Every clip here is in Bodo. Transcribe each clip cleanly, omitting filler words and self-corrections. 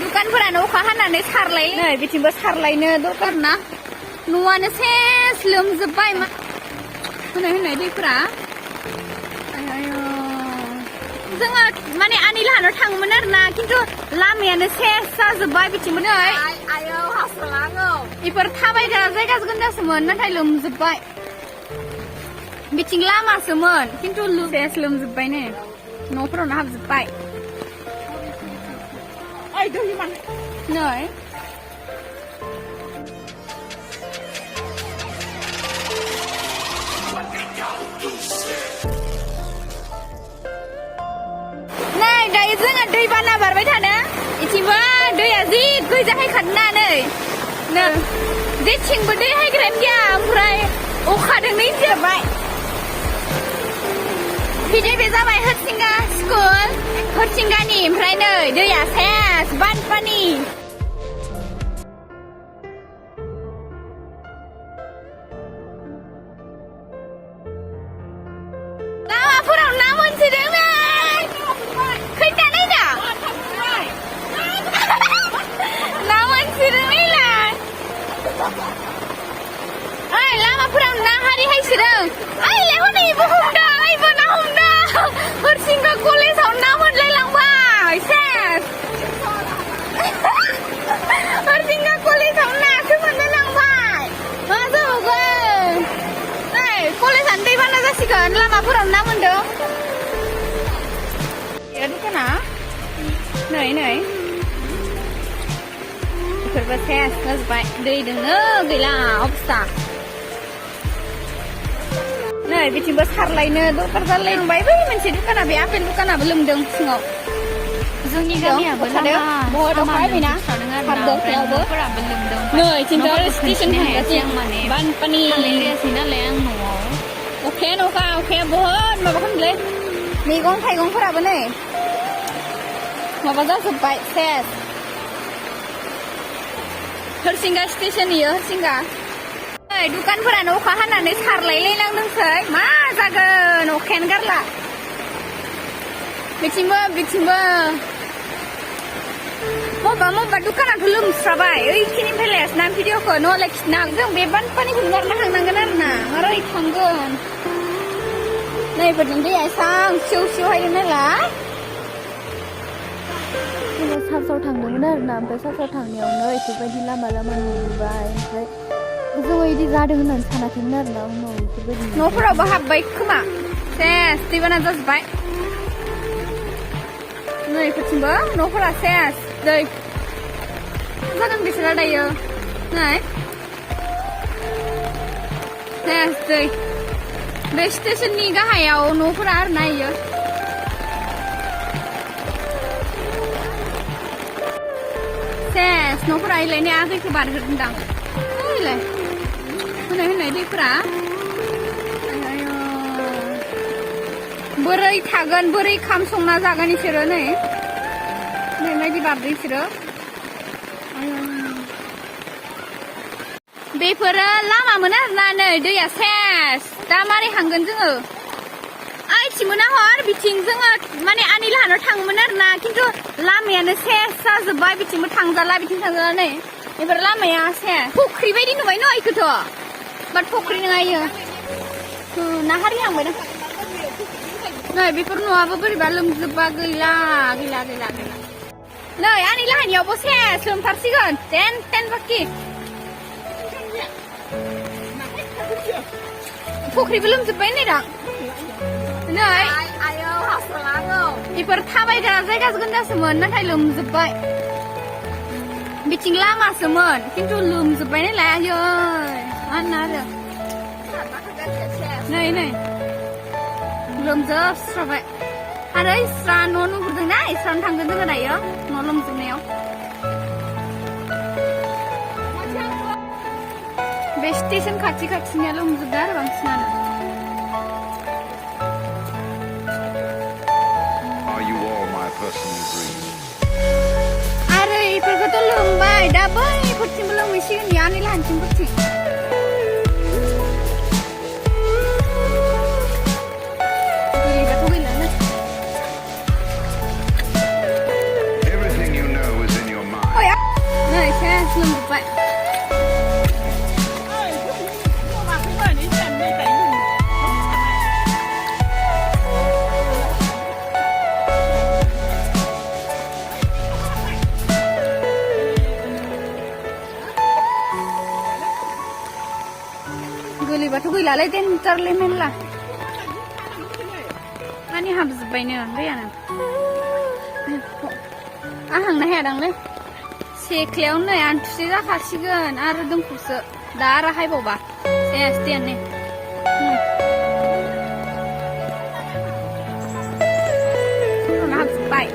दुकानफोरानो अखा हानानै सारलाय नै बिथिंबो सारलायनो दरखार ना न'आनो सेस लोमजोब्बाय मा होनाय दैफोरा जोङो माने आनै लाहानाव थाङोमोन आरोना खिन्थु लामायानो सेस जाजोब्बाय बिथिंबो नै आयौ हास्रालाङो बेफोर थाबायग्रा जायगा गोन्दासोमोन नाथाय लोमजोब्बाय बिथिं लामासोमोन खिन्थु सेस लोमजोब्बाय नै न'फोरावनो हाबजोब्बाय नै दायो जोङो दै बाना बारबाय थानो इथिंबो दैया जि गोजाहाय खारना नै जेथिंबो दै हायग्रायानो गैया ओमफ्राय अखादोंनो इन्जोबबाय बिदि बे जाबाय हरसिंगा स्कुल हरसिंगानि ओमफ्राय नै दैया सेस बानपानि लामाफोराव ना मोनसोदों नै खैथा नायना ना मोनसोदों नायलाय ओइ लामाफोराव ना हारि हायसोदों ओइलाय हनै इबो हमदों इबो ना हमदों हरसिंगा कलेजाव ना मोनलायलांबाय सेस हरसिंगा कलेजाव नासो मोनलायलांबाय मा जाबावगोन नै कलेजानो दैबाना जासिगोन लामाफोराव ना मोनदों दुकाना नै बेफोरबो सेस जाजोब्बाय दैजोंनो गैला अबस्था नै बिथिंबो सारलायनो दरखार जालायबाय बै मोनसे दुकाना बे आपेल दुकानाबो लोमदों सिङाव जोंनि गामियाबो बहुत अखा हाबायना हाबदों न'फोराबो लोमदों नै थिंथ' स्टेसन थांगासिनो माने बानपानि थांलायलायासै नालाय आं न'आव अखाया बहुत माबा खालामदोंलै मैगं थाइगंफोराबो नै माबा जाजोब्बाय सेस हरसिंगा स्टेसन इयो हरसिंगा नै दुकानफोरानो अखा हानानै सारलायलायनांदोंसै मा जागोन अखायानो गारला बिथिंबो मबेबा दुकानाथ' लोमस्राबाय ओइखिनिफ्राय लायासै ना भिडिअखौ न' लाखिना जों बे बानपानिखौ गारना थांनांगोन आरोना मारै थांगोन नै फोरजों दैया एसां सिउ हायदों नालाय जोङो सार्चआव थांदोंमोन आरोना ओमफ्राय सार्चआव थांनायावनो बेफोरबायदि लामा नुबाय ओमफ्राय जोङो बिदि जादों होननानै सानाखैमोन आरोना उनाव बेफोरबायदि न'फोरावबो हाबबाय खोमा सेस दैबाना जाजोब्बाय नै फोरथिंबो न'फोरा सेस दै जागोन बिसोरा दायो नै सेस दै बे स्टेसननि गाहायाव न'फोरा आरोना इयो सेस न'फोरा इलायनि आगैखौ बारहोदोंदां ओइलाय होनाय दैफोरा बोरै थागोन बोरै खाम संना जागोन इसोरो नै माबायदि बारदों इसोरो बेफोरो लामामोन आरोना नै दैया सेस दा मारै थांगोन जोङो आइथिंबो नाहर बिथिं जोङो माने आनै लाहानाव थाङोमोन आरोना खिन्थु लामायानो सेस जाजोब्बाय बिथिंबो थांजाला बिथिं थांजाला नै बेफोर लामाया सेस फुख्रि बायदि नुबाय न' इखौथ' बाट फुख्रि नङा इयो ना हारि हांबाय ना नै बेफोर न'आबो बोरैबा लोमजोब्बा गैला नै आनै लाहानियावबो सेस लोमथारसिगोन टेन बाखि फुख्रिबो लोमजोब्बाय नै दा नै आयौ हास्रालाङो बेफोर थाबायग्रा जायगा गोन्दासोमोन नाथाय लोमजोब्बाय बिथिं लामासोमोन खिन्थु लोमजोब्बाय नालाय आयै मा होनो आरो नै लोमजोबस्राबाय आरो इस्रा न' नुहुरदोंना इस्रानो थांगोन जोङो दायो न' लोमजोबनायाव बे स्टेसन खाथिनिया लोमजोबदों आरो बांसिनानो आरो इफोरखौथ' लोमबाय दा बैफोरथिंबो लोमहैसिगोन आनै लाहानिथिंफोरथिं बाथ' गैलालै देन्जारलै मेरला माने हाबजोब्बायनो दैयानो आं हांनो हायादांलै सेख्लायावनो नै आन्थुसे जाखासिगोन आरो दोंखौसो दा आरो हायबावबा सेस दैयानो हाबजोब्बाय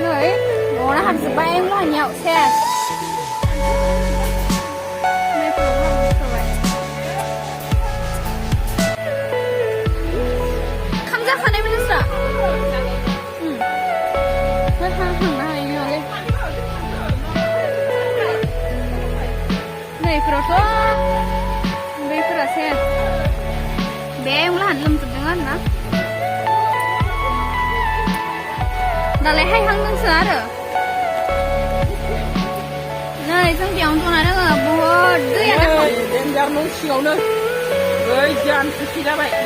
नै न'आवनो हाबजोब्बाय लाहानियाव सेस दैफोरा सेस बे लाहानो लोमजोबदों आरो ना दालाय हायहांदोंसो आरो नै जों बेयावनो जना दोङो बहुद दैयानो सिगाङावनो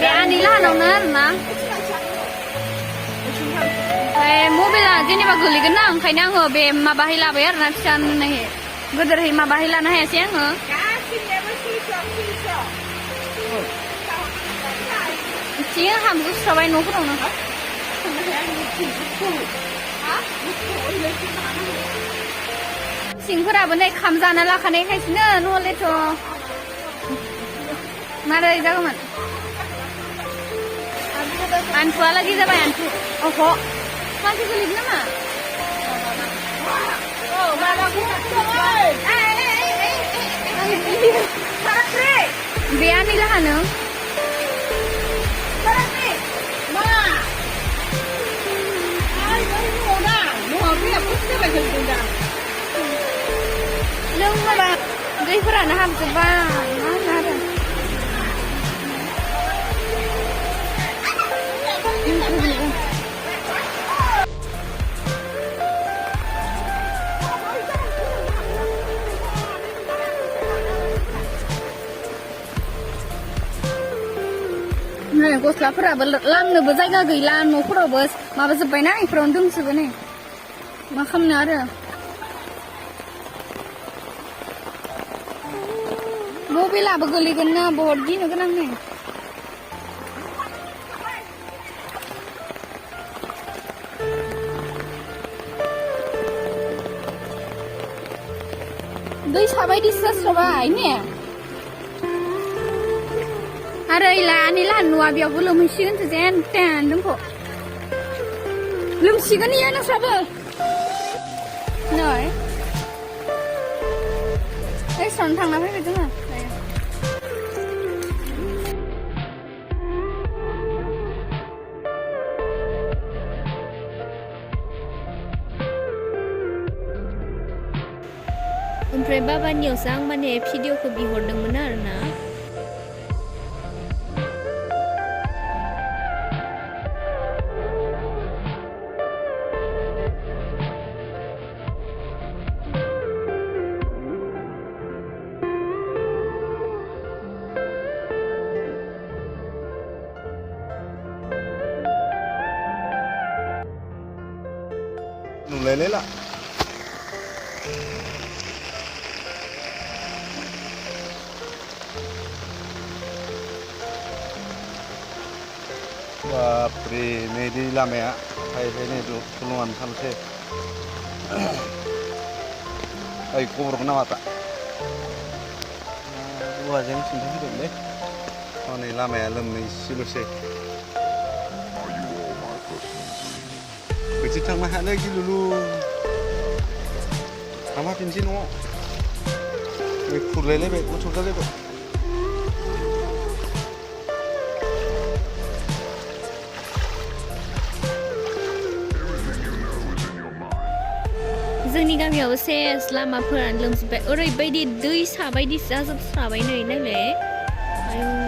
बे आनै लाहानावनो आरो ना ओमफ्राय मबाइला जेनेबा गोलैगोन ना ओंखायनो आङो बे माबाहै लाबाय आरो ना फिसा नुनायहै गोदोरहै माबाहै लानो हायासै आङो एसे हामजुस्राबाय न'फोरावनो सिंफोराबो नै खाम जाना लाखानायखायसोनो नहलेथ' मारै जागौमोन आन्थुआलागि जाबाय आन्थु अह मानसि गोलैदों नामा बे आनै लाहानो लोंबाबा दैफोरानो हाबजोब्बाय मा आरो नै गस्लाफोराबो लामनोबो जायगा गैला न'फोरावबो माबाजोब्बायना इफोरावनो दंजोबो नै मा खालामनो आरो मबाइलाबो गोलैगोन ना बहुद गिनो गोनां नै दै साबायदिसो जास्राबाय ने आरो आनै लाहानि न'आ बेयावबो लोमहैसिगोनसो जेन तेन जोंखौ लोमसिगोन इयो नोंस्राबो नै रेस्टुरेन्ट थांना फैबाय जोङो ओमफ्राय बाबानियावसो आं माने भिडिअखौ बिहरदोंमोन आरो ना नुलायलाय ला बापरे नै दै लामाया फायबाय नै थुलुंगानो थांसै ओइ खबरखौ नामा दा औवाजों सिन्था फैदोंलै हनै लामाया लोमनो इसेल'सै बोथिं थांनो हायालै गिलुलु थांफाफिनसै न'आव बे खुरलायलायबाय गथ' जालायबाय जोंनि गामियाव सेस लामाफोरानो लोमजोब्बाय ओरैबायदि दैसा बायदि जाजोबस्राबाय नै नायलाय आयौ